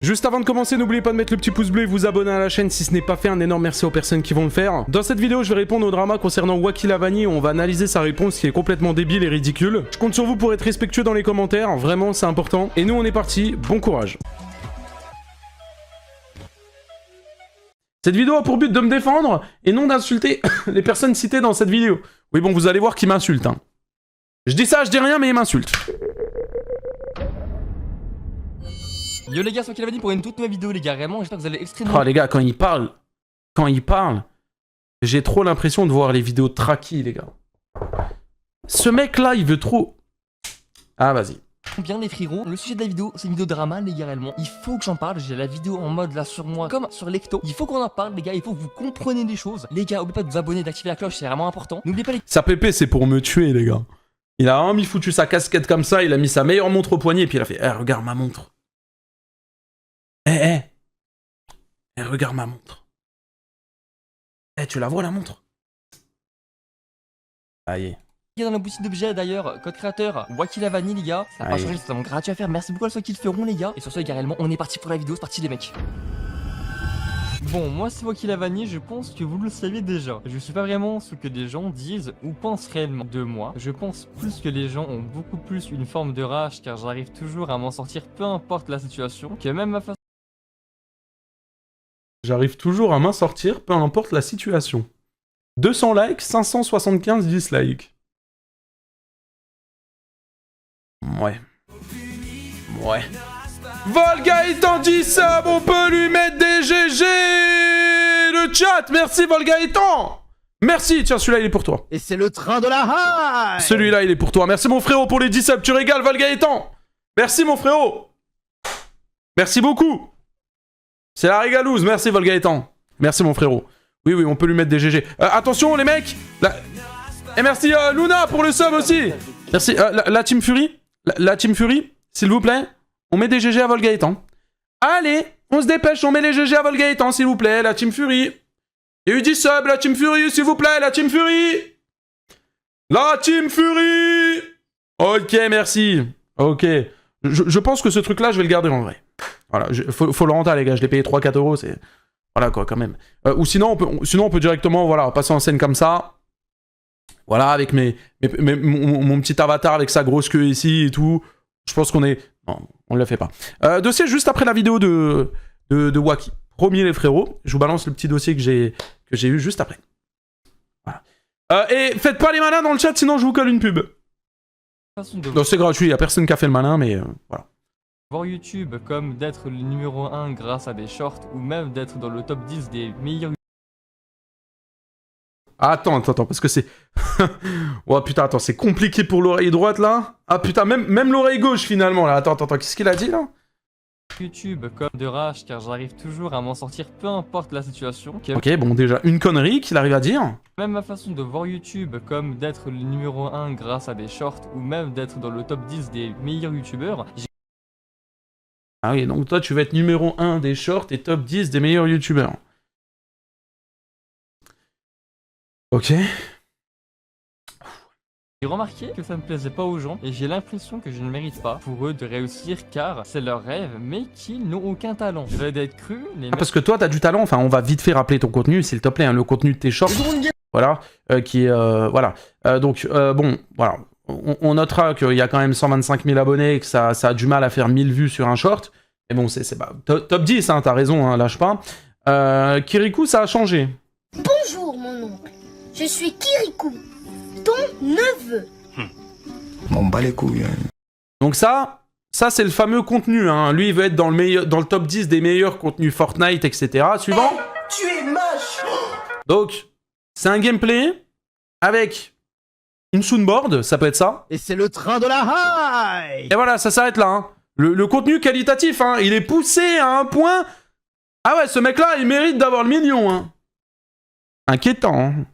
Juste avant de commencer, n'oubliez pas de mettre le petit pouce bleu et vous abonner à la chaîne si ce n'est pas fait. Un énorme merci aux personnes qui vont le faire. Dans cette vidéo, je vais répondre au drama concernant Wacky Lavani. On va analyser sa réponse qui est complètement débile et ridicule. Je compte sur vous pour être respectueux dans les commentaires. Vraiment, c'est important. Et nous, on est parti. Bon courage. Cette vidéo a pour but de me défendre et non d'insulter les personnes citées dans cette vidéo. Oui, bon, vous allez voir qui m'insulte. Hein. Je dis ça, je dis rien, mais il m'insulte. Yo les gars, c'est Wacky Lavani pour une toute nouvelle vidéo les gars, vraiment j'espère que vous allez extrêmement... Oh les gars, quand il parle, j'ai trop l'impression de voir les vidéos de Traki les gars. Ce mec là, il veut trop... Ah vas-y. Bien les frérots, le sujet de la vidéo, c'est une vidéo drama les gars réellement. Il faut que j'en parle, j'ai la vidéo en mode là sur moi comme sur Lecto. Il faut qu'on en parle les gars, il faut que vous compreniez des choses. Les gars, n'oubliez pas de vous abonner, d'activer la cloche, c'est vraiment important. N'oubliez pas les... Sa pépé c'est pour me tuer les gars. Il a vraiment mis foutu sa casquette comme ça, il a mis sa meilleure montre au poignet et puis il a fait regarde ma montre. Regarde ma montre. Tu la vois la montre? Aïe. Dans la boutique d'objets d'ailleurs, code créateur Wacky Lavani les gars, ça n'a pas changé, c'est totalement gratuit à faire, merci beaucoup à ceux qui le feront les gars. Et sur ce les gars réellement, on est parti pour la vidéo, c'est parti les mecs. Bon, moi c'est Wacky Lavani, je pense que vous le savez déjà. Je suis pas vraiment ce que des gens disent ou pensent réellement de moi. Je pense plus que les gens ont beaucoup plus une forme de rage car j'arrive toujours à m'en sortir peu importe la situation, que même ma façon... J'arrive toujours à m'en sortir, peu importe la situation. 200 likes, 575 dislikes. Ouais. Volgaëtan dit sub, on peut lui mettre des GG. Le chat, merci Volgaëtan. Merci, tiens, celui-là il est pour toi. Et c'est le train de la hype. Celui-là il est pour toi. Merci mon frérot pour les 10 subs, tu régales Volgaëtan. Merci mon frérot. Merci beaucoup. C'est la régalouse, merci Volgaëtan. Merci mon frérot. Oui, on peut lui mettre des GG. Attention les mecs. Et merci Luna pour le sub aussi. Merci. La Team Fury. La Team Fury, s'il vous plaît. On met des GG à Volgaëtan. Allez, on se dépêche, on met les GG à Volgaëtan, s'il vous plaît. La Team Fury. Il y a eu 10 subs, la Team Fury, s'il vous plaît. La Team Fury. La Team Fury. Ok, merci. Ok. Je pense que ce truc-là, je vais le garder en vrai. Voilà, faut le rentrer les gars, je l'ai payé 3-4 euros, c'est... Voilà quoi, quand même. Ou sinon on peut directement, voilà, passer en scène comme ça. Voilà, avec mon petit avatar avec sa grosse queue ici et tout. Je pense qu'on est... Non, on ne le fait pas. Dossier juste après la vidéo de Wacky. Promis les frérots, je vous balance le petit dossier que j'ai eu juste après. Voilà. Et faites pas les malins dans le chat, sinon je vous colle une pub. Non, c'est gratuit, y a personne qui a fait le malin, mais voilà. Voir YouTube comme d'être le numéro 1 grâce à des shorts ou même d'être dans le top 10 des meilleurs... Attends, parce que c'est... Oh putain, attends, c'est compliqué pour l'oreille droite là. Ah putain, même l'oreille gauche finalement là. Attends, qu'est-ce qu'il a dit là? YouTube comme de rage car j'arrive toujours à m'en sortir peu importe la situation. Ok, bon déjà une connerie qu'il arrive à dire. Même ma façon de voir YouTube comme d'être le numéro 1 grâce à des shorts ou même d'être dans le top 10 des meilleurs youtubeurs. Ah oui, donc toi tu vas être numéro 1 des shorts et top 10 des meilleurs youtubeurs. Ok. J'ai remarqué que ça ne plaisait pas aux gens et j'ai l'impression que je ne mérite pas pour eux de réussir car c'est leur rêve mais qu'ils n'ont aucun talent. Je vais d'être cru, les parce que toi t'as du talent, enfin on va vite fait rappeler ton contenu s'il te plaît, hein, le contenu de tes shorts. Voilà, qui est... voilà. Donc bon, voilà. On notera qu'il y a quand même 125 000 abonnés et que ça a du mal à faire 1000 vues sur un short. Mais bon, c'est pas... Top 10, hein, t'as raison, hein, lâche pas. Kirikou, ça a changé. Bonjour mon oncle, je suis Kirikou, ton neveu. Bon, bah les couilles. Donc ça c'est le fameux contenu. Hein. Lui, il veut être dans le top 10 des meilleurs contenus Fortnite, etc. Suivant. Tu es moche. Donc, c'est un gameplay avec... une soundboard, ça peut être ça. Et c'est le train de la hype. Et voilà, ça s'arrête là. Hein. Le contenu qualitatif, hein, il est poussé à un point... Ah ouais, ce mec-là, il mérite d'avoir le million. Hein. Inquiétant. Hein.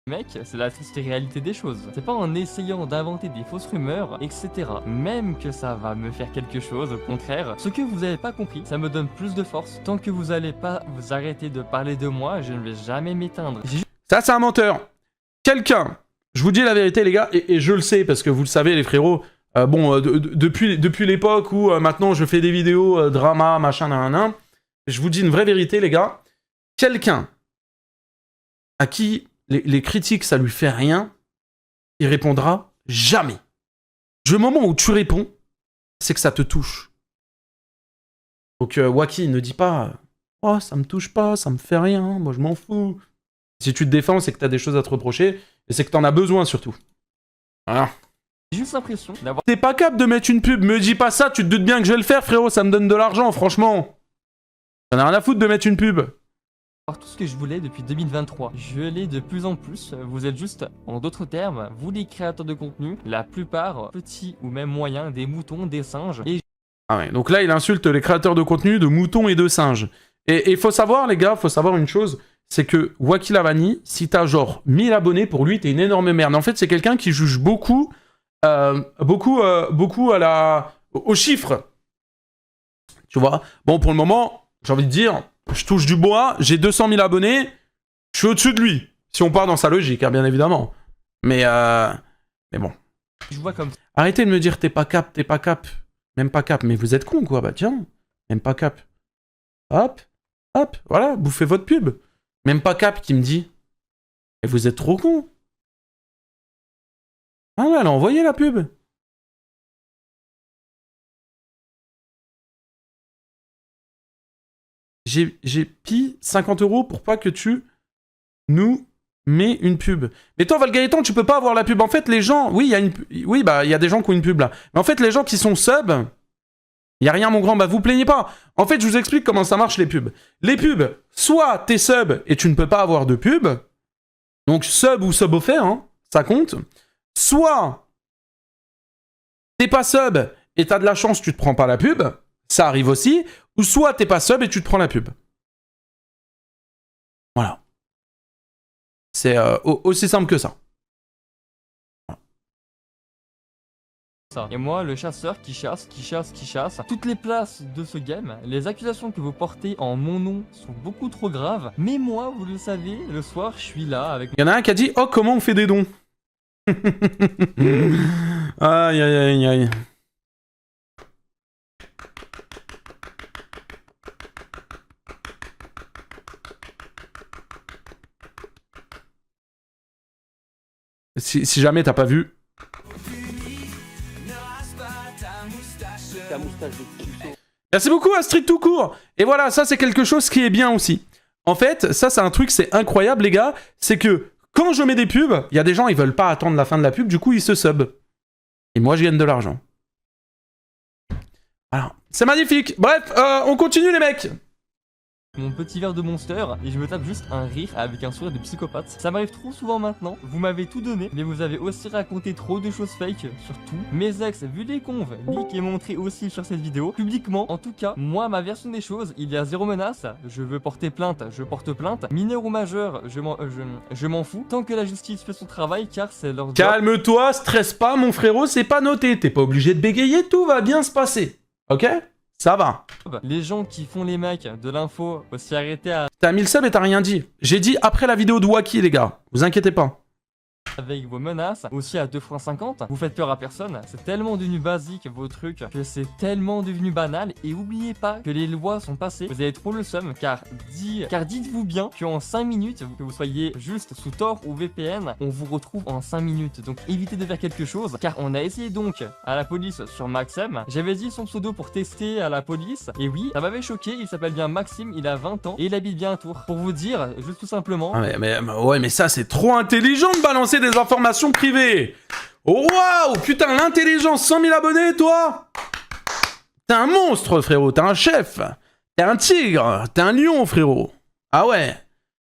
Mec, c'est la triste réalité des choses. C'est pas en essayant d'inventer des fausses rumeurs, etc. Même que ça va me faire quelque chose, au contraire. Ce que vous avez pas compris, ça me donne plus de force. Tant que vous allez pas vous arrêter de parler de moi, je ne vais jamais m'éteindre. Ça, c'est un menteur. Quelqu'un... Je vous dis la vérité les gars, et je le sais parce que vous le savez les frérots, Depuis l'époque où maintenant je fais des vidéos drama, machin, nan. Je vous dis une vraie vérité, les gars. Quelqu'un à qui les critiques, ça lui fait rien, il répondra jamais. Du moment où tu réponds, c'est que ça te touche. Donc, Wacky, ne dis pas « Oh, ça me touche pas, ça me fait rien, moi je m'en fous. » Si tu te défends, c'est que t'as des choses à te reprocher, et c'est que t'en as besoin surtout. Voilà. J'ai juste l'impression d'avoir T'es pas capable de mettre une pub, me dis pas ça, tu te doutes bien que je vais le faire, frérot, ça me donne de l'argent, franchement. J'en ai rien à foutre de mettre une pub. tout ce que je voulais depuis 2023. Je l'ai de plus en plus. Vous êtes juste, en d'autres termes, vous les créateurs de contenu, la plupart, petits ou même moyens, des moutons, des singes. Et Ah ouais, donc là, il insulte les créateurs de contenu de moutons et de singes. Et il faut savoir, les gars, faut savoir une chose, c'est que Wacky Lavani, si t'as genre 1000 abonnés, pour lui, t'es une énorme merde. En fait, c'est quelqu'un qui juge beaucoup aux chiffres. Tu vois. Bon, pour le moment, j'ai envie de dire, je touche du bois, j'ai 200 000 abonnés, je suis au-dessus de lui. Si on part dans sa logique, hein, bien évidemment. Mais bon. je vois comme Arrêtez de me dire t'es pas cap, t'es pas cap. Même pas cap, mais vous êtes con quoi, bah tiens. Même pas cap. Hop, hop, voilà, bouffez votre pub. Même pas cap qui me dit. Et vous êtes trop con. Ah ouais, elle a envoyé la pub. J'ai pis 50 € pour pas que tu nous mets une pub. Mais toi, Valgaëtan, tu peux pas avoir la pub. En fait, les gens... Oui, il y a des gens qui ont une pub là. Mais en fait, les gens qui sont sub... Il y a rien, mon grand. Bah, vous plaignez pas. En fait, je vous explique comment ça marche, les pubs. Les pubs, soit t'es sub et tu ne peux pas avoir de pub. Donc, sub ou sub offert, hein, ça compte. Soit t'es pas sub et t'as de la chance, tu te prends pas la pub. Ça arrive aussi. Ou soit t'es pas sub et tu te prends la pub. Voilà. C'est aussi simple que ça. ça. Et moi, le chasseur qui chasse, toutes les places de ce game, les accusations que vous portez en mon nom sont beaucoup trop graves. Mais moi, vous le savez, le soir, je suis là avec... Il y en a un qui a dit « Oh, comment on fait des dons ?» Aïe, aïe, aïe, aïe. Si jamais t'as pas vu... Merci beaucoup Astrid tout court. Et voilà, ça c'est quelque chose qui est bien aussi. En fait, ça c'est un truc, c'est incroyable les gars. C'est que quand je mets des pubs, il y a des gens, ils veulent pas attendre la fin de la pub, du coup ils se sub. Et moi je gagne de l'argent. Alors, c'est magnifique. Bref, on continue les mecs. mon petit verre de Monster et je me tape juste un rire avec un sourire de psychopathe. Ça m'arrive trop souvent maintenant, vous m'avez tout donné, mais vous avez aussi raconté trop de choses fake sur tout. Mes ex, vu les conves, leak et montré aussi sur cette vidéo, publiquement. En tout cas, moi, ma version des choses, il y a zéro menace, je veux porter plainte, je porte plainte. Mineur ou majeur, je m'en fous, tant que la justice fait son travail, car c'est leur... Calme-toi, stresse pas mon frérot, c'est pas noté, t'es pas obligé de bégayer, tout va bien se passer. Ok ? Ça va. Les gens qui font les mecs de l'info aussi arrêter à... T'as 1000 subs et t'as rien dit. J'ai dit après la vidéo de Wacky, les gars. Vous inquiétez pas. Avec vos menaces, aussi à 2,50 €, vous faites peur à personne, c'est tellement devenu basique vos trucs, que c'est tellement devenu banal, et oubliez pas que les lois sont passées, vous avez trop le seum, car dites-vous bien qu'en 5 minutes, que vous soyez juste sous Tor ou VPN, on vous retrouve en 5 minutes, donc évitez de faire quelque chose, car on a essayé donc à la police sur Maxem, j'avais dit son pseudo pour tester à la police, et oui, ça m'avait choqué, il s'appelle bien Maxime, il a 20 ans, et il habite bien à Tours, pour vous dire, juste tout simplement... Ah ouais, mais ça c'est trop intelligent de balancer des informations privées. Waouh, putain, l'intelligence, 100 000 abonnés, toi. T'es un monstre, frérot, t'es un chef. T'es un tigre, t'es un lion, frérot. Ah ouais.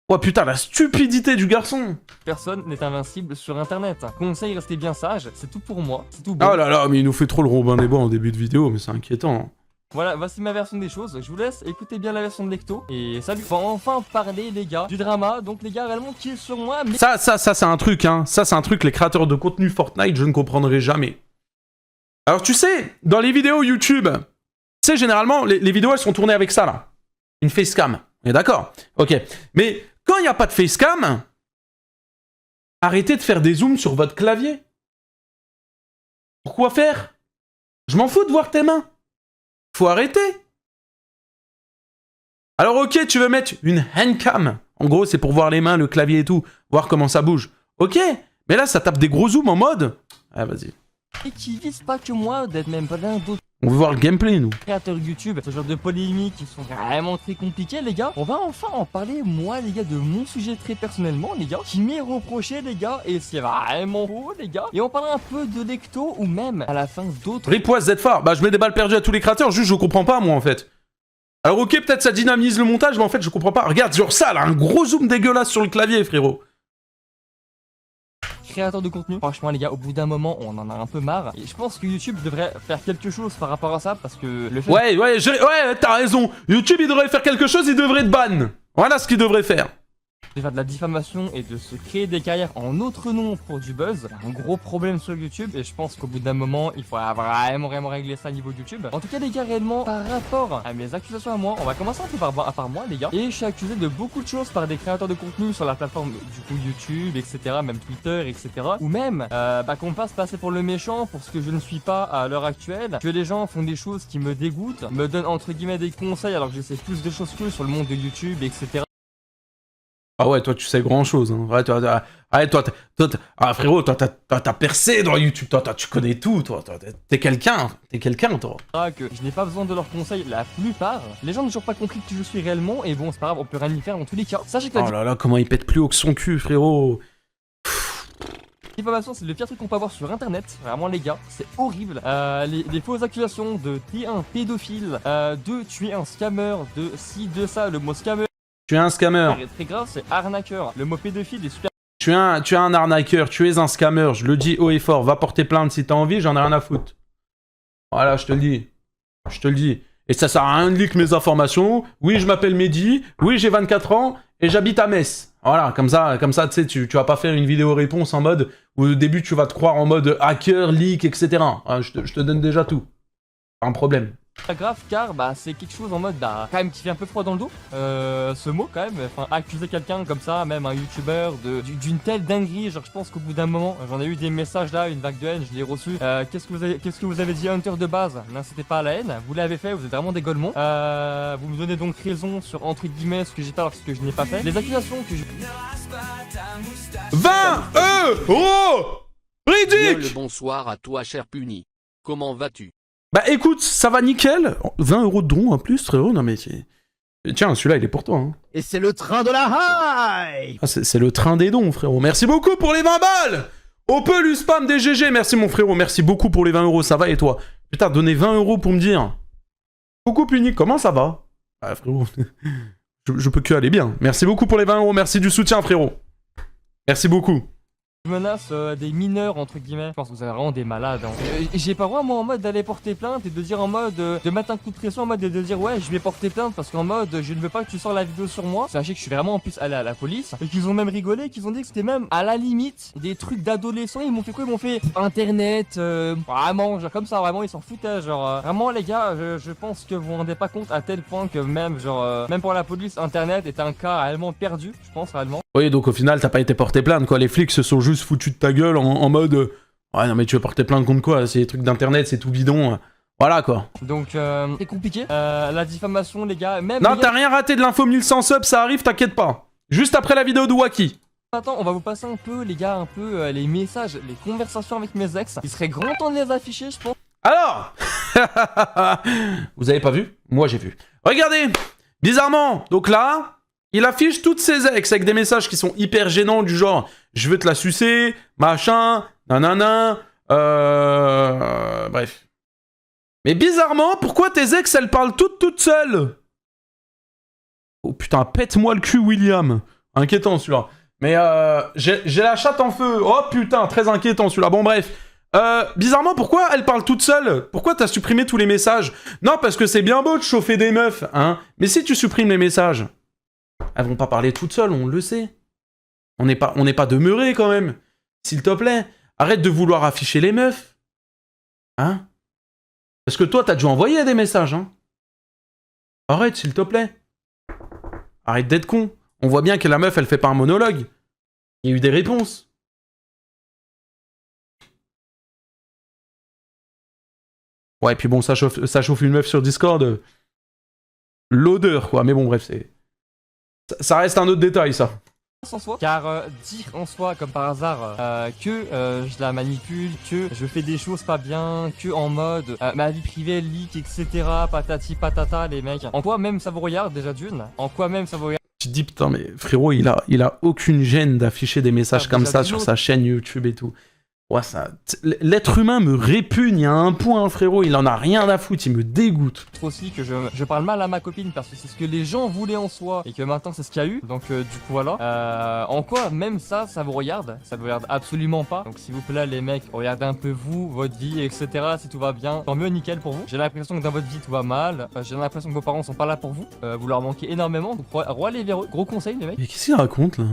Oh putain, la stupidité du garçon. Personne n'est invincible sur internet. Conseil, restez bien sage, c'est tout pour moi, c'est tout bon. Oh là là, mais il nous fait trop le Robin des Bois en début de vidéo, mais c'est inquiétant. Voilà, voici ma version des choses, je vous laisse écouter bien la version de Lecto, et salut. On va enfin parler les gars, du drama, donc les gars réellement qui est sur moi, mais... Ça c'est un truc, hein, ça c'est un truc, les créateurs de contenu Fortnite, je ne comprendrai jamais. Alors tu sais, dans les vidéos YouTube, tu sais généralement, les vidéos elles sont tournées avec ça là, une facecam, on est d'accord? Ok, mais quand il n'y a pas de facecam, arrêtez de faire des zooms sur votre clavier. Pourquoi faire? Je m'en fous de voir tes mains. Faut arrêter. Alors ok, tu veux mettre une handcam. En gros, c'est pour voir les mains, le clavier et tout. Voir comment ça bouge. Ok, mais là, ça tape des gros zooms en mode... Ah, vas-y. Et qui vise pas que moi, d'être même plein d'autres On veut voir le gameplay, nous. créateurs YouTube, ce genre de polémiques qui sont vraiment très compliquées, les gars. On va enfin en parler, moi, les gars, de mon sujet très personnellement, les gars, qui m'est reproché, les gars, et c'est vraiment beau, les gars. Et on parlera un peu de lecto ou même, à la fin, d'autres... Ripoise Z-Far. Bah, je mets des balles perdues à tous les créateurs, juste je comprends pas, moi, en fait. Alors ok, peut-être ça dynamise le montage, mais en fait, je comprends pas. Regarde, genre ça, là, un gros zoom dégueulasse sur le clavier, frérot. créateurs de contenu. Franchement, les gars, au bout d'un moment, on en a un peu marre. Et je pense que YouTube devrait faire quelque chose par rapport à ça, parce que le fait... Ouais, t'as raison. YouTube, il devrait faire quelque chose, il devrait te ban. Voilà ce qu'il devrait faire. de faire de la diffamation et de se créer des carrières en notre nom pour du buzz, c'est un gros problème sur YouTube et je pense qu'au bout d'un moment, il faudra vraiment régler ça niveau YouTube. En tout cas les gars, réellement, par rapport à mes accusations à moi, on va commencer un peu par moi les gars. Et je suis accusé de beaucoup de choses par des créateurs de contenu sur la plateforme du coup YouTube, etc., même Twitter, etc. Ou même qu'on me fasse passer pour le méchant pour ce que je ne suis pas à l'heure actuelle, que les gens font des choses qui me dégoûtent, me donnent entre guillemets des conseils alors que je sais plus de choses que sur le monde de YouTube, etc. Ah ouais, toi tu sais grand chose. Hein. Ouais, ah frérot, toi t'as percé dans YouTube, toi tu connais tout, toi. T'es quelqu'un, toi. Que je n'ai pas besoin de leurs conseils la plupart. Les gens n'ont toujours pas compris qui je suis réellement et bon, c'est pas grave, on peut rien y faire dans tous les cas. Sachez que la Oh là là, comment il pète plus haut que son cul, frérot. diffamation, c'est le pire truc qu'on peut avoir sur internet, vraiment les gars, c'est horrible. Les fausses accusations de t'es un pédophile, de tu es un scammer, de ci, de ça, le mot scammer. Tu es un scammer. C'est très grave, c'est arnaqueur. Le mot pédophile est super. Tu es un arnaqueur, tu es un scammer, je le dis haut et fort, va porter plainte si t'as envie, j'en ai rien à foutre. Voilà, je te le dis. Je te le dis. Et ça sert à rien de leak mes informations. Oui, je m'appelle Mehdi, oui, j'ai 24 ans et j'habite à Metz. Voilà, comme ça tu sais, tu vas pas faire une vidéo réponse en mode où au début tu vas te croire en mode hacker, leak, etc. Voilà, je te donne déjà tout. Pas un problème. Pas grave car c'est quelque chose en mode quand même qui fait un peu froid dans le dos ce mot quand même, enfin accuser quelqu'un comme ça, même un youtubeur d'une telle dinguerie, genre je pense qu'au bout d'un moment j'en ai eu des messages là, une vague de haine, je l'ai reçu. Qu'est-ce que vous avez dit Hunter de base? N'incitez pas à la haine, vous l'avez fait, vous êtes vraiment des golemons. Vous me donnez donc raison sur entre guillemets ce que j'ai fait alors ce que je n'ai pas fait. Les accusations que je... 20 euros Bien Ridicule. le bonsoir à toi cher puni. Comment vas-tu? Bah écoute, ça va nickel. 20 euros de don en plus, frérot. Non mais tiens, celui-là il est pour toi. Hein. Et c'est le train de la hype. Ah, c'est le train des dons, frérot. Merci beaucoup pour les 20 balles. Au peu lu spam des GG. Merci mon frérot. Merci beaucoup pour les 20 euros. Ça va et toi? Putain, donner 20 euros pour me dire. Coucou Puni, comment ça va? Ah frérot, je peux que aller bien. Merci beaucoup pour les 20 euros. Merci du soutien, frérot. Merci beaucoup. menace des mineurs entre guillemets. Je pense que vous avez vraiment des malades. Hein. J'ai pas vraiment moi en mode d'aller porter plainte et de dire en mode de mettre un coup de pression en mode de dire ouais je vais porter plainte parce qu'en mode je ne veux pas que tu sors la vidéo sur moi. Sachez que je suis vraiment en plus allé à la police et qu'ils ont même rigolé, qu'ils ont dit que c'était même à la limite des trucs d'adolescents. Ils m'ont fait quoi? Ils m'ont fait internet, vraiment genre comme ça, vraiment ils s'en foutaient genre vraiment les gars, je pense que vous vous rendez pas compte à tel point que même genre même pour la police internet est un cas réellement perdu, je pense réellement. Oui, donc au final, t'as pas été porté plainte, quoi. Les flics se sont juste foutus de ta gueule en mode... ouais, non mais tu veux porter plainte contre quoi? C'est des trucs d'internet, c'est tout bidon. Voilà, quoi. Donc, c'est compliqué. La diffamation, les gars, même... Non, t'as rien raté de l'info 1100 subs, ça arrive, t'inquiète pas. Juste après la vidéo de Wacky. Attends, on va vous passer un peu, les gars, les messages, les conversations avec mes ex. Il serait grand temps de les afficher, je pense. Alors vous avez pas vu? Moi, j'ai vu. Regardez. Bizarrement, donc là... Il affiche toutes ses ex avec des messages qui sont hyper gênants du genre « Je veux te la sucer, machin, nanana, bref. » Mais bizarrement, pourquoi tes ex, elles parlent toutes seules? Oh putain, pète-moi le cul, William. Inquiétant celui-là. Mais j'ai la chatte en feu. Oh putain, très inquiétant celui-là. Bon bref. Bizarrement, pourquoi elles parlent toutes seules? Pourquoi t'as supprimé tous les messages? Non, parce que c'est bien beau de chauffer des meufs, hein. Mais si tu supprimes les messages... Elles vont pas parler toutes seules, on le sait. On n'est pas demeurés quand même. S'il te plaît, arrête de vouloir afficher les meufs. Hein? Parce que toi, t'as dû envoyer des messages, hein? Arrête, s'il te plaît. Arrête d'être con. On voit bien que la meuf, elle fait pas un monologue. Il y a eu des réponses. Ouais, puis bon, ça chauffe une meuf sur Discord. L'odeur, quoi. Mais bon, bref, ça reste un autre détail, ça. En soi, car dire en soi comme par hasard que je la manipule, que je fais des choses pas bien, que en mode ma vie privée leak, etc. patati patata, les mecs. En quoi même ça vous regarde déjà d'une? En quoi même ça vous regarde? Tu te dis, putain, mais frérot, il a aucune gêne d'afficher des messages comme ça sur sa chaîne YouTube et tout. Ouais, l'être humain me répugne à un point, frérot, il en a rien à foutre, il me dégoûte. Aussi que je parle mal à ma copine parce que c'est ce que les gens voulaient en soi et que maintenant c'est ce qu'il y a eu. Donc du coup voilà. En quoi même ça vous regarde? Ça vous regarde absolument pas. Donc s'il vous plaît les mecs, regardez un peu vous, votre vie, etc. Si tout va bien, tant mieux, nickel pour vous. J'ai l'impression que dans votre vie tout va mal. J'ai l'impression que vos parents sont pas là pour vous. Vous leur manquez énormément. Donc allez vers eux. Gros conseil les mecs. Mais qu'est-ce qu'il raconte là?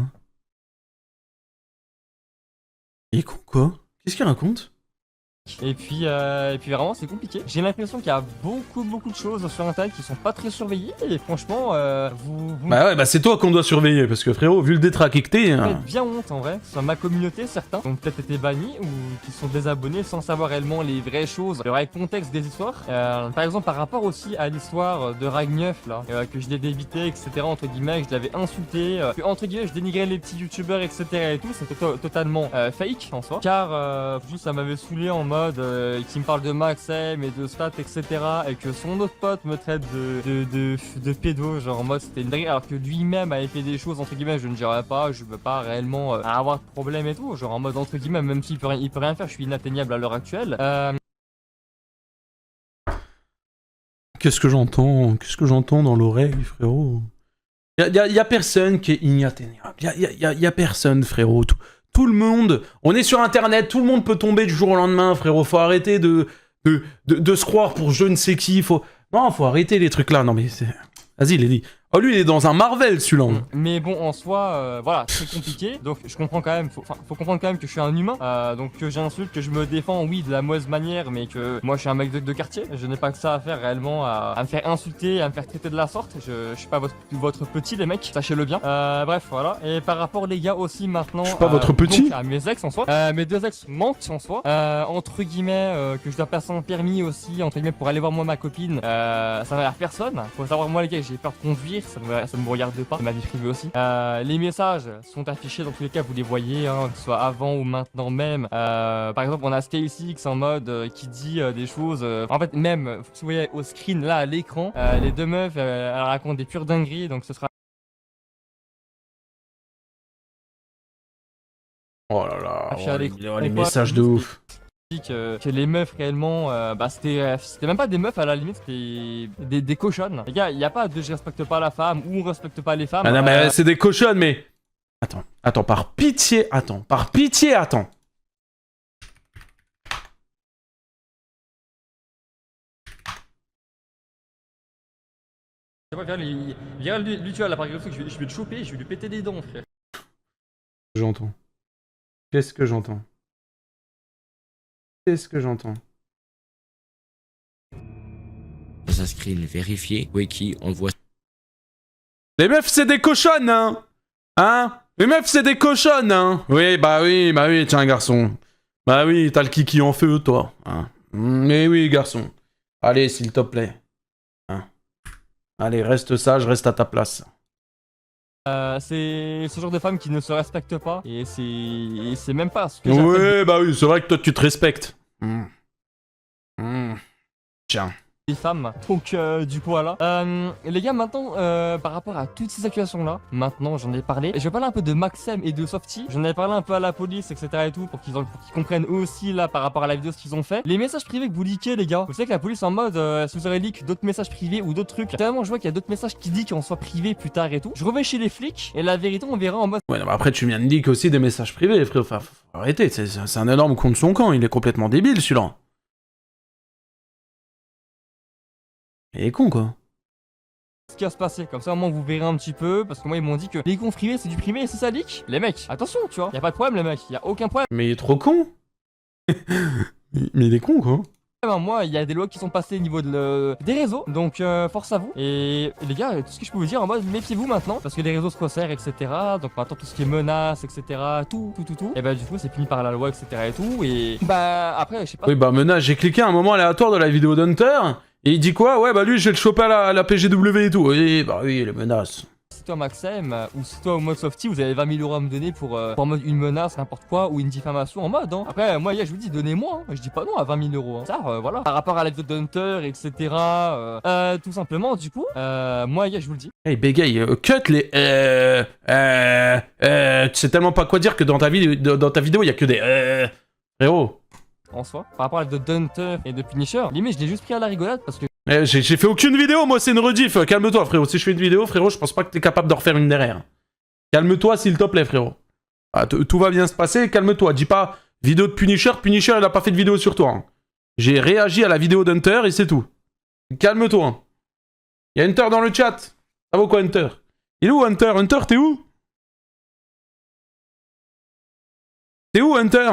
Il est con quoi? Qu'est-ce qu'il raconte? Et puis vraiment c'est compliqué. J'ai l'impression qu'il y a beaucoup de choses sur internet qui sont pas très surveillées et franchement vous Bah ouais, bah c'est toi qu'on doit surveiller parce que frérot, vu le détraqué que t'es... me faites bien honte en vrai. Sur ma communauté, certains ont peut-être été bannis ou qui sont désabonnés sans savoir réellement les vraies choses, le vrai contexte des histoires. Par exemple par rapport aussi à l'histoire de Ragneuf là, que je l'ai débité, etc. entre guillemets, que je l'avais insulté, que entre guillemets je dénigrais les petits youtubeurs, etc. et tout, c'était totalement fake en soi. Car juste ça m'avait saoulé en mode qui me parle de Maxem et de stats, etc. et que son autre pote me traite de pédo, genre en mode c'était une dinguerie, alors que lui-même avait fait des choses entre guillemets, je ne dirais pas, je veux pas réellement avoir de problème et tout, genre en mode entre guillemets, même s'il peut rien faire, je suis inatteignable à l'heure actuelle. Qu'est-ce que j'entends dans l'oreille, frérot? Y a personne qui est inatteignable. Y a personne, frérot. Tout le monde, on est sur internet, tout le monde peut tomber du jour au lendemain, frérot. Faut arrêter de se croire pour je ne sais qui. Non, faut arrêter les trucs là. Non mais c'est... Vas-y, il est dit. Oh, lui, il est dans un Marvel, celui-là. Mais bon, en soi, voilà, c'est compliqué. Donc, je comprends quand même, faut comprendre quand même que je suis un humain. Donc, que j'insulte, que je me défends, oui, de la mauvaise manière, mais que moi, je suis un mec de quartier. Je n'ai pas que ça à faire réellement, à me faire insulter, à me faire traiter de la sorte. Je suis pas votre petit, les mecs, sachez-le bien. Bref, voilà. Et par rapport, les gars, aussi, maintenant. Je suis pas votre petit. Donc, à mes ex en soi. Mes deux ex manquent en soi. Entre guillemets, que je dois passer un permis aussi, entre guillemets, pour aller voir moi ma copine. Ça n'a l'air personne. Faut savoir, moi, les gars, j'ai peur de conduire. Ça ne me regarde pas, ma vie privée aussi. Les messages sont affichés dans tous les cas, vous les voyez, hein, que ce soit avant ou maintenant même. Par exemple, on a StacyX en mode qui dit des choses. En fait, même, vous voyez au screen là à l'écran, les deux meufs, elles racontent des pures dingueries, donc ce sera. Oh là là, les quoi, messages de ouf. Que les meufs réellement, c'était même pas des meufs à la limite, c'était des cochonnes. Les gars, il y a pas de je respecte pas la femme ou on respecte pas les femmes. Ah non, mais c'est des cochonnes, mais... Attends, par pitié, attends. Viens, lui tu vois, là par exemple, je vais te choper, je vais lui péter les dents, frère. J'entends. Qu'est-ce que j'entends? Dans un screen vérifié, Wiki envoie. Les meufs, c'est des cochonnes, hein? Hein? Les meufs, c'est des cochonnes, hein? Oui, bah oui, tiens, garçon. Bah oui, t'as le kiki en feu, toi. Hein? Mais oui, garçon. Allez, s'il te plaît. Hein? Allez, reste sage, reste à ta place. C'est ce genre de femme qui ne se respecte pas et c'est même pas ce que ouais, bah oui, c'est vrai que toi tu te respectes. Tiens. Les femmes. Donc du coup voilà. Les gars maintenant par rapport à toutes ces accusations là, maintenant j'en ai parlé. Je vais parler un peu de Maxem et de Softy. J'en ai parlé un peu à la police, etc. et tout pour qu'ils comprennent eux aussi là par rapport à la vidéo ce qu'ils ont fait. Les messages privés que vous leakez les gars. Vous savez que la police en mode si vous aurez leak d'autres messages privés ou d'autres trucs. Tellement je vois qu'il y a d'autres messages qui leak en soit privés plus tard et tout. Je reviens chez les flics et la vérité on verra en mode. Ouais non, mais après tu viens de leak aussi des messages privés frère. Enfin faut arrêter, c'est un énorme con de son camp, il est complètement débile celui-là. Il est con quoi. Ce qui va se passer, comme ça au moins vous verrez un petit peu, parce que moi ils m'ont dit que les comptes privés c'est du privé et c'est ça leak. Les mecs, attention tu vois, y a pas de problème les mecs, y a aucun problème. Mais il est trop con. Mais il est con quoi. Moi, il y a des lois qui sont passées au niveau des réseaux, donc force à vous. Et les gars, tout ce que je peux vous dire en mode, méfiez-vous maintenant, parce que les réseaux se resserrent, etc. Donc maintenant, tout ce qui est menaces, etc., tout. Et bah, du coup, c'est puni par la loi, etc. et tout. Et bah, après, je sais pas. Oui, bah, menace, j'ai cliqué à un moment aléatoire de la vidéo d'Hunter, et il dit quoi? Ouais, bah, lui, je vais le choper à la PGW et tout. Oui, bah, oui, les menaces. Si toi, Maxem, ou si toi, au mode Softy, vous avez 20 000 € à me donner pour en mode une menace, n'importe quoi, ou une diffamation en mode, hein. Après, moi, je vous dis, donnez-moi, hein. Je dis pas non à 20 000 €. Hein. Ça, voilà. Par rapport à la vidéo d'Hunter, etc., tout simplement, du coup, moi, je vous le dis. Hey, bégaye, cut les. Tu sais tellement pas quoi dire que dans ta vidéo, il y a que des. Frérot. En soi, par rapport à la vidéo d'Hunter et de Punisher, limite, je l'ai juste pris à la rigolade parce que. J'ai fait aucune vidéo, moi, c'est une rediff. Calme-toi, frérot. Si je fais une vidéo, frérot, je pense pas que t'es capable de refaire une derrière. Calme-toi, s'il te plaît, frérot. Ah, tout va bien se passer, calme-toi. Dis pas vidéo de Punisher, il a pas fait de vidéo sur toi. Hein. J'ai réagi à la vidéo d'Hunter et c'est tout. Calme-toi. Il y a Hunter dans le chat. Ça vaut quoi, Hunter? Il est où, Hunter? Hunter, t'es où? T'es où, Hunter?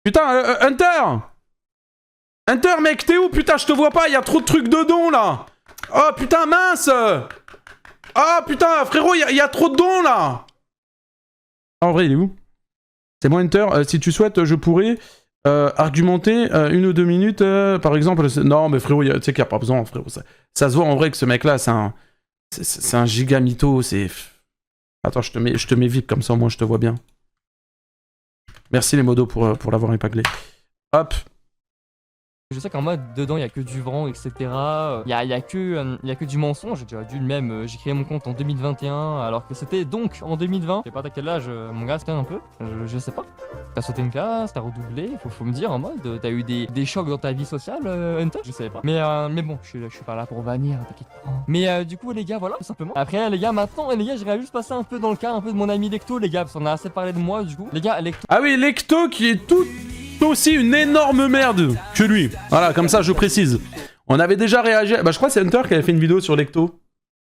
Putain, Hunter! Hunter, mec, t'es où? Putain, je te vois pas, il y a trop de trucs dedans, là! Oh, putain, mince! Oh, putain, frérot, il y a trop de dons, là! En vrai, il est où? C'est moi, Hunter. Si tu souhaites, je pourrais argumenter 1 ou 2 minutes, par exemple. Non, mais frérot, tu sais qu'il n'y a pas besoin, frérot. Ça se voit en vrai que ce mec-là, c'est un giga mytho, c'est... Attends, je te mets VIP, comme ça, au moins, je te vois bien. Merci les modos pour l'avoir épinglé. Hop. Je sais qu'en mode dedans il y a que du vent, etc. Il y a que du mensonge. J'ai dû même j'ai créé mon compte en 2021 alors que c'était donc en 2020. Je sais pas à quel âge mon gars, c'était un peu. Je sais pas. T'as sauté une classe, t'as redoublé. Faut me dire en mode t'as eu des chocs dans ta vie sociale, Hunter. Je savais pas. Mais bon, je suis pas là pour bannir, t'inquiète pas. Mais du coup les gars, voilà tout simplement. Après les gars, maintenant les gars, j'aimerais juste passer un peu dans le cas un peu de mon ami Lecto, les gars, parce qu'on a assez parlé de moi du coup. Les gars, Lecto. Ah oui, Lecto qui est tout aussi une énorme merde que lui. Voilà, comme ça je précise. On avait déjà réagi. Bah, je crois que c'est Hunter qui avait fait une vidéo sur Lecto.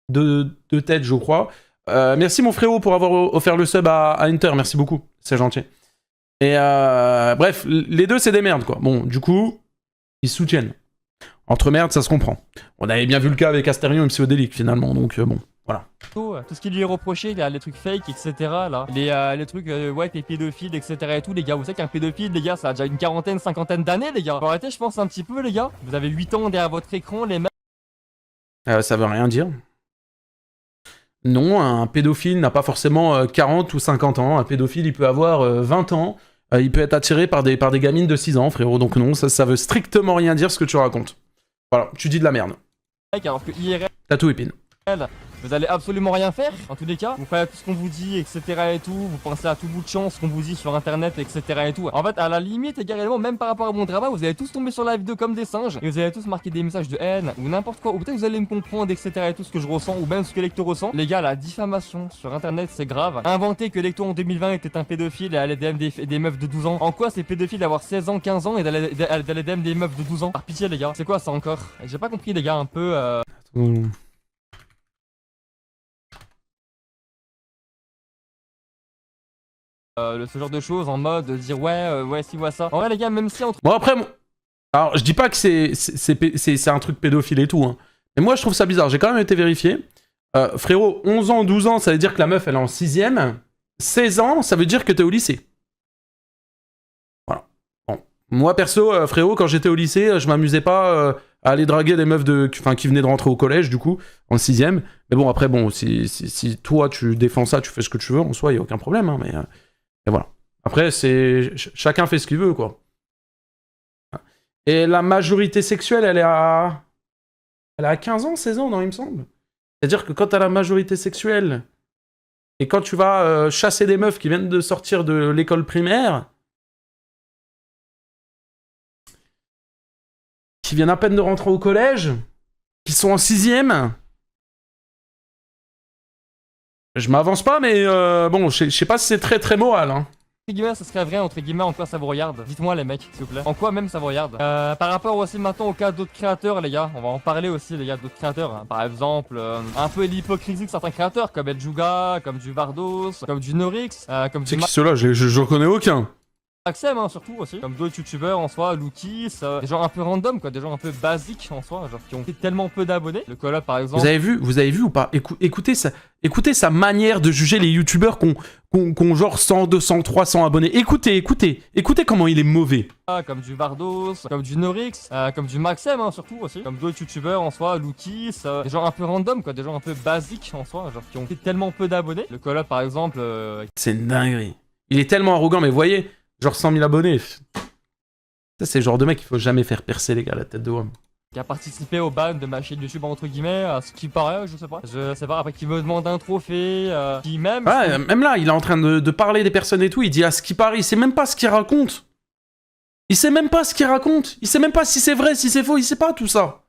De tête, je crois. Merci mon frérot pour avoir offert le sub à Hunter. Merci beaucoup. C'est gentil. Et bref, les deux c'est des merdes quoi. Bon, du coup, ils se soutiennent. Entre merdes, ça se comprend. On avait bien vu le cas avec Asterion et Psyodélique finalement, donc bon. Voilà. Tout ce qui lui est reproché, là, les trucs fake, etc. Là, les trucs, ouais, t'es pédophile, etc. et tout, les gars. Vous savez qu'un pédophile, les gars, ça a déjà une quarantaine, cinquantaine d'années, les gars. Faut arrêter, je pense, un petit peu, les gars. Vous avez 8 ans derrière votre écran, les mecs. Ça veut rien dire. Non, un pédophile n'a pas forcément 40 ou 50 ans. Un pédophile, il peut avoir 20 ans. Il peut être attiré par des gamines de 6 ans, frérot. Donc non, ça veut strictement rien dire ce que tu racontes. Voilà, tu dis de la merde. Alors que IRL... T'as tout épine. Vous allez absolument rien faire, en tous les cas. Vous faites tout ce qu'on vous dit, etc. et tout. Vous pensez à tout bout de champ, ce qu'on vous dit sur internet, etc. et tout. En fait, à la limite, également, même par rapport à mon travail, vous allez tous tomber sur la vidéo comme des singes. Et vous allez tous marquer des messages de haine ou n'importe quoi. Ou peut-être vous allez me comprendre, etc. et tout ce que je ressens, ou même ce que Lecto ressent. Les gars, la diffamation sur internet, c'est grave. Inventer que Lecto en 2020 était un pédophile et allait DM des meufs de 12 ans. En quoi c'est pédophile d'avoir 16 ans, 15 ans et d'aller DM des meufs de 12 ans? Par pitié, les gars. C'est quoi ça encore? J'ai pas compris, les gars, un peu. Ce genre de choses en mode de dire ouais si ouais ça. En vrai les gars, même si entre... Bon après, alors je dis pas que c'est un truc pédophile et tout, hein. Mais moi je trouve ça bizarre, j'ai quand même été vérifié. Frérot, 11 ans, 12 ans, ça veut dire que la meuf elle est en 6ème. 16 ans, ça veut dire que t'es au lycée. Voilà. Bon. Moi perso, frérot, quand j'étais au lycée, je m'amusais pas à aller draguer des meufs qui venaient de rentrer au collège du coup, en 6ème. Mais bon après, bon, si toi tu défends ça, tu fais ce que tu veux, en soi, y a aucun problème, hein, mais... Et voilà. Après, chacun fait ce qu'il veut, quoi. Et la majorité sexuelle, elle est à 15 ans, 16 ans, non, il me semble. C'est-à-dire que quand t'as la majorité sexuelle, et quand tu vas chasser des meufs qui viennent de sortir de l'école primaire, qui viennent à peine de rentrer au collège, qui sont en 6ème... Je m'avance pas, mais bon, je sais pas si c'est très moral, hein. Entre guillemets, ça serait vrai, entre guillemets, en quoi ça vous regarde? Dites-moi les mecs, s'il vous plaît. En quoi même ça vous regarde? Par rapport aussi maintenant au cas d'autres créateurs, les gars, on va en parler aussi, les gars, d'autres créateurs. Hein. Par exemple, un peu l'hypocrisie de certains créateurs, comme El Juga, comme du Vardos, comme du Norix, comme du... C'est qui ceux-là? Je reconnais aucun. Maxem, hein, surtout aussi, comme d'autres youtubeurs en soi, Lookis, des gens un peu random quoi, des gens un peu basiques en soi, genre qui ont fait tellement peu d'abonnés. Le collab par exemple. Vous avez vu ou pas? Écoutez sa manière de juger les youtubeurs qui ont genre 100, 200, 300 abonnés. Écoutez comment il est mauvais. Comme du Vardos, comme du Norix, comme du Maxem, hein, surtout aussi, comme d'autres youtubeurs en soi, Lookis, des gens un peu random quoi, des gens un peu basiques en soi, genre qui ont fait tellement peu d'abonnés. Le collab par exemple. C'est une dinguerie. Il est tellement arrogant, mais vous voyez, genre 100 000 abonnés. Ça, c'est le genre de mec qu'il faut jamais faire percer, les gars, la tête de homme. Qui a participé au ban de ma chaîne YouTube entre guillemets, à ce qui paraît, je sais pas, après qui me demande un trophée, qui même... Ouais, même là, il est en train de parler des personnes et tout, il dit à ce qui paraît, il sait même pas ce qu'il raconte. Il sait même pas ce qu'il raconte, il sait même pas si c'est vrai, si c'est faux, il sait pas tout ça.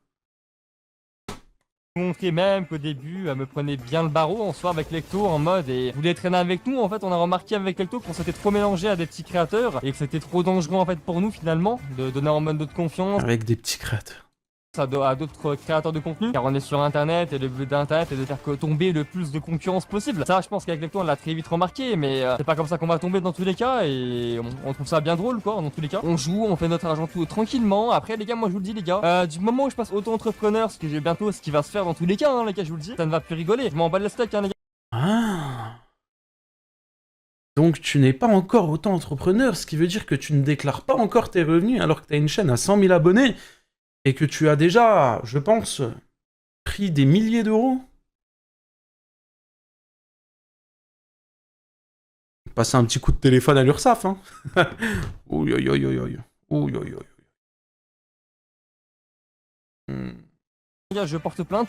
Montrer même qu'au début, elle me prenait bien le barreau en soi avec Lecto en mode et voulait traîner avec nous. En fait, on a remarqué avec Lecto qu'on s'était trop mélangé à des petits créateurs et que c'était trop dangereux en fait pour nous finalement de donner en mode de confiance Avec des petits créateurs. à d'autres créateurs de contenu, car on est sur internet et le but d'internet est de faire tomber le plus de concurrence possible. Ça, je pense qu'avec Lecto on l'a très vite remarqué, mais c'est pas comme ça qu'on va tomber dans tous les cas et on trouve ça bien drôle quoi. Dans tous les cas, on joue, on fait notre argent tout tranquillement. Après les gars, moi je vous le dis les gars, du moment où je passe auto-entrepreneur, ce que j'ai bientôt, ce qui va se faire dans tous les cas, hein, les gars, je vous le dis, ça ne va plus rigoler. Je m'en bats le steak, hein, les gars. Ah. Donc tu n'es pas encore auto-entrepreneur, ce qui veut dire que tu ne déclares pas encore tes revenus alors que tu as une chaîne à 100 000 abonnés et que tu as déjà, je pense, pris des milliers d'euros. Passer un petit coup de téléphone à l'URSSAF, hein. Ouh, ouh, ouh, ouh, ouh. Ouh, ouh, ouh. Les gars, je porte plainte,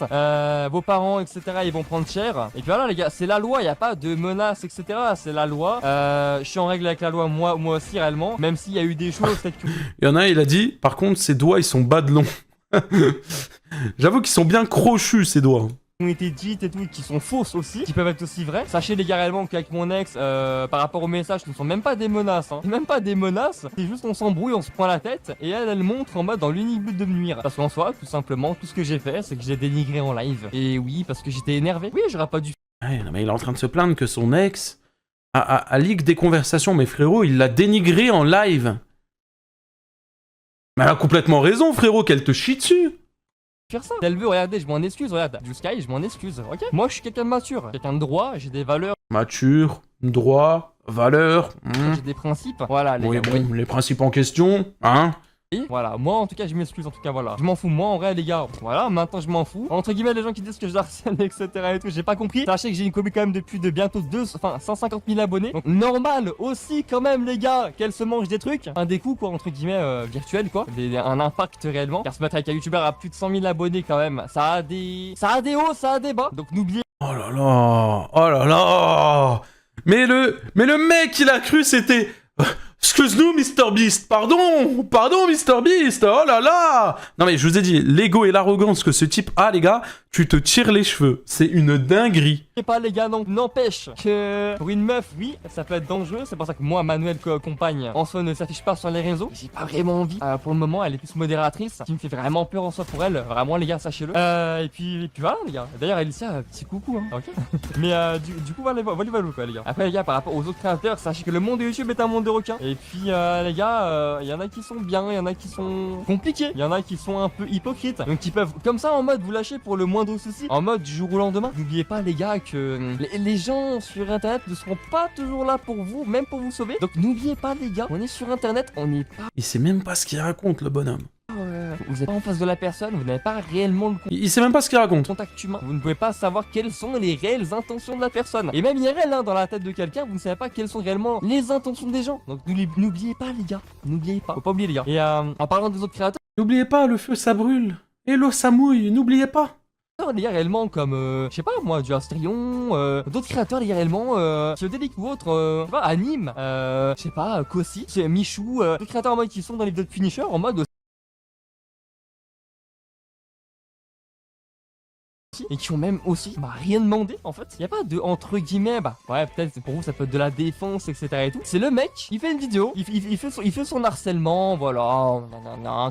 vos parents, etc., ils vont prendre cher. Et puis voilà, les gars, c'est la loi, il n'y a pas de menaces, etc., c'est la loi. Je suis en règle avec la loi, moi aussi, réellement, même s'il y a eu des choses, peut-être que... Il y en a un, il a dit, par contre, ses doigts, ils sont bas de long. J'avoue qu'ils sont bien crochus, ces doigts. ont été dites et tout, qui sont fausses aussi, qui peuvent être aussi vraies. Sachez les gars réellement qu'avec mon ex, par rapport aux messages, ce ne sont même pas des menaces, hein. Même pas des menaces, c'est juste on s'embrouille, on se prend la tête, et elle montre en mode dans l'unique but de me nuire. Parce qu'en soi, tout simplement, tout ce que j'ai fait, c'est que j'ai dénigré en live. Et oui, parce que j'étais énervé. Oui, j'aurais pas dû. Ouais, non, mais il est en train de se plaindre que son ex a leak des conversations, mais frérot, il l'a dénigré en live. Mais elle a complètement raison, frérot, qu'elle te chie dessus. Faire ça. Elle veut, regardez, je m'en excuse, regarde. Du Sky, je m'en excuse, ok. Moi, je suis quelqu'un de mature, quelqu'un de droit, j'ai des valeurs. Mature, droit, valeur. J'ai des principes. Voilà, les Oui, gars. bon, les principes en question, hein. Et voilà, moi en tout cas je m'excuse, en tout cas voilà. Je m'en fous, moi en vrai les gars, voilà, maintenant je m'en fous. Entre guillemets, les gens qui disent que je harcèle, etc. et tout, j'ai pas compris. Sachez que j'ai une commu quand même depuis de bientôt 150 000 abonnés. Donc normal aussi quand même les gars, qu'elle se mange des trucs. Un des coups quoi, entre guillemets, virtuels quoi. Un impact réellement. Car se mettre avec un youtubeur à plus de 100 000 abonnés quand même, ça a des hauts, ça a des bas. Donc n'oubliez. Oh là là, oh là là. Mais le mec, il a cru c'était... Excuse-nous, MrBeast, pardon, MrBeast, oh là là. Non mais je vous ai dit, l'ego et l'arrogance que ce type a, les gars, tu te tires les cheveux, c'est une dinguerie. Et pas les gars, non, n'empêche que pour une meuf, oui, ça peut être dangereux, c'est pour ça que moi, Manuel, compagne, en soi ne s'affiche pas sur les réseaux, j'ai pas vraiment envie. Pour le moment, elle est plus modératrice, ce qui me fait vraiment peur en soi pour elle, vraiment les gars, sachez-le. Et puis voilà les gars, d'ailleurs Alicia, petit coucou, hein, ok. Mais du coup, voilà quoi les gars. Après les gars, par rapport aux autres créateurs, sachez que le monde de YouTube est un monde de requins. Et puis les gars, il y en a qui sont bien, il y en a qui sont compliqués, il y en a qui sont un peu hypocrites, donc qui peuvent comme ça en mode vous lâcher pour le moindre souci, en mode du jour au lendemain. N'oubliez pas les gars que les gens sur internet ne seront pas toujours là pour vous, même pour vous sauver. Donc n'oubliez pas les gars, on est sur internet, on n'est pas... Il sait même pas ce qu'il raconte le bonhomme. Vous n'êtes pas en face de la personne, vous n'avez pas réellement le Il sait même pas ce qu'il raconte. contact humain. Vous ne pouvez pas savoir quelles sont les réelles intentions de la personne. Et même IRL, hein, dans la tête de quelqu'un, vous ne savez pas quelles sont réellement les intentions des gens. Donc n'oubliez pas les gars, n'oubliez pas. Faut pas oublier les gars. Et en parlant des autres créateurs, N'oubliez pas, le feu ça brûle. Et l'eau ça mouille, n'oubliez pas. les gars réellement comme, je sais pas moi, du Astrion, d'autres créateurs les gars réellement, Psyodélique ou autre, je sais pas, Anime, je sais pas, Kossi, c'est Michou, d'autres créateurs en mode qui sont dans les vidéos de Punisher en mode et qui ont même aussi rien demandé en fait. Il y a pas de entre guillemets ouais peut-être pour vous ça peut être de la défense etc et tout. C'est le mec, il fait une vidéo, il fait son harcèlement, voilà,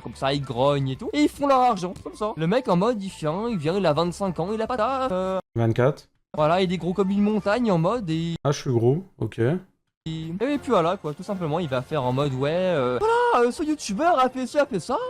comme ça il grogne et tout, et ils font leur argent comme ça. Le mec en mode il vient, il a 25 ans, il a pas taf, 24. voilà, il est gros comme une montagne en mode et... Ah je suis gros, ok. Et puis voilà quoi, tout simplement il va faire en mode ouais voilà ce youtubeur a fait ça,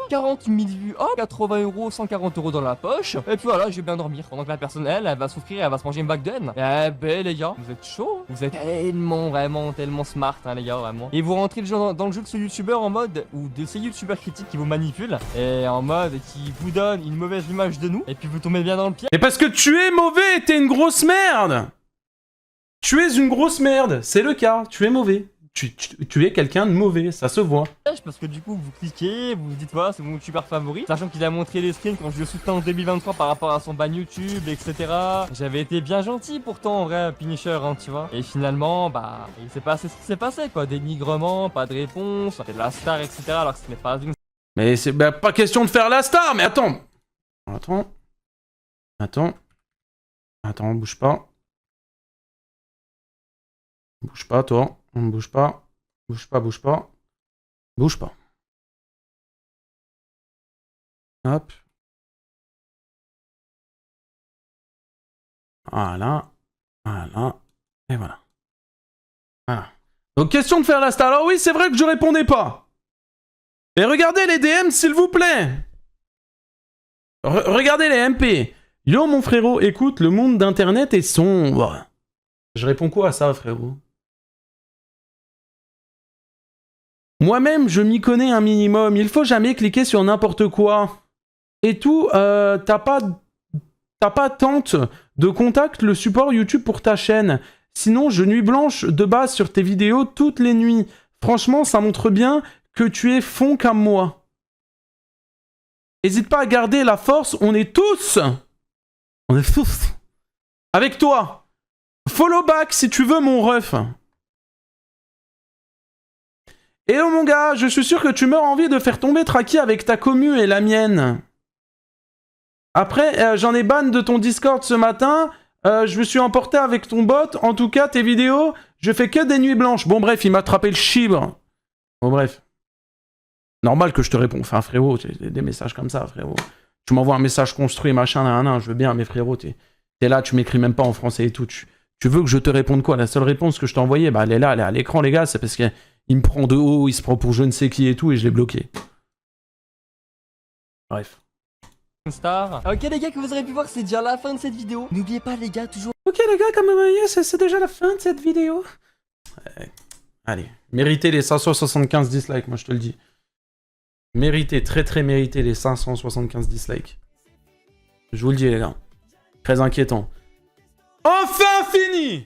40 000 vues hop, 80 €, 140 € dans la poche, et puis voilà je vais bien dormir, pendant que la personne elle va souffrir, elle va se manger une bague de haine. Eh ben les gars, vous êtes chaud, vous êtes tellement smart hein les gars vraiment. Et vous rentrez dans le jeu de ce youtubeur en mode, ou de ces youtubeurs critiques qui vous manipulent, et en mode qui vous donnent une mauvaise image de nous, et puis vous tombez bien dans le piège. Mais parce que tu es mauvais, t'es une grosse merde. Tu es une grosse merde, c'est le cas, tu es mauvais. Tu es quelqu'un de mauvais, ça se voit. Parce que du coup vous cliquez, vous vous dites voilà c'est mon youtubeur favori, sachant qu'il a montré les screens quand je le soutiens en 2023 par rapport à son ban YouTube, etc. J'avais été bien gentil pourtant en vrai Punisher hein, tu vois. Et finalement bah il s'est passé ce qui s'est passé quoi, dénigrement, pas de réponse, c'est de la star etc. alors que ce n'est pas une... Mais c'est bah, pas question de faire la star, mais attends, bouge pas. Bouge pas, toi. On ne bouge pas. Bouge pas. Bouge pas. Hop. Voilà. Et voilà. Donc, question de faire la star. Alors oui, c'est vrai que je répondais pas. Mais regardez les DM, s'il vous plaît. Regardez les MP. Yo, mon frérot, écoute, le monde d'Internet est sombre. Je réponds quoi à ça, frérot? Moi-même, je m'y connais un minimum. Il faut jamais cliquer sur n'importe quoi. Et tout, t'as pas tente de contacter le support YouTube pour ta chaîne. Sinon, je nuit blanche de base sur tes vidéos toutes les nuits. Franchement, ça montre bien que tu es fond comme moi. N'hésite pas à garder la force, on est tous avec toi. Follow back si tu veux, mon ref. Hello mon gars, je suis sûr que tu meurs envie de faire tomber Traki avec ta commu et la mienne. Après, j'en ai ban de ton Discord ce matin. Je me suis emporté avec ton bot. En tout cas, tes vidéos, je fais que des nuits blanches. Bon bref, il m'a attrapé le chibre. Bon bref. Normal que je te réponds. Enfin frérot, des messages comme ça, frérot. Tu m'envoies un message construit, machin, nan, je veux bien, mais frérot, t'es là, tu m'écris même pas en français et tout. Tu veux que je te réponde quoi? La seule réponse que je t'ai envoyée, bah elle est là, elle est à l'écran les gars, c'est parce qu'il me prend de haut, il se prend pour je ne sais qui et tout, et je l'ai bloqué. Bref. Star. Ok les gars, que vous aurez pu voir, c'est déjà la fin de cette vidéo. N'oubliez pas les gars, toujours... Ok les gars, comme vous voyez, c'est déjà la fin de cette vidéo. Allez, méritez les 575 dislikes, moi je te le dis. Méritez, très mérité les 575 dislikes. Je vous le dis les gars. Très inquiétant. Enfin fini!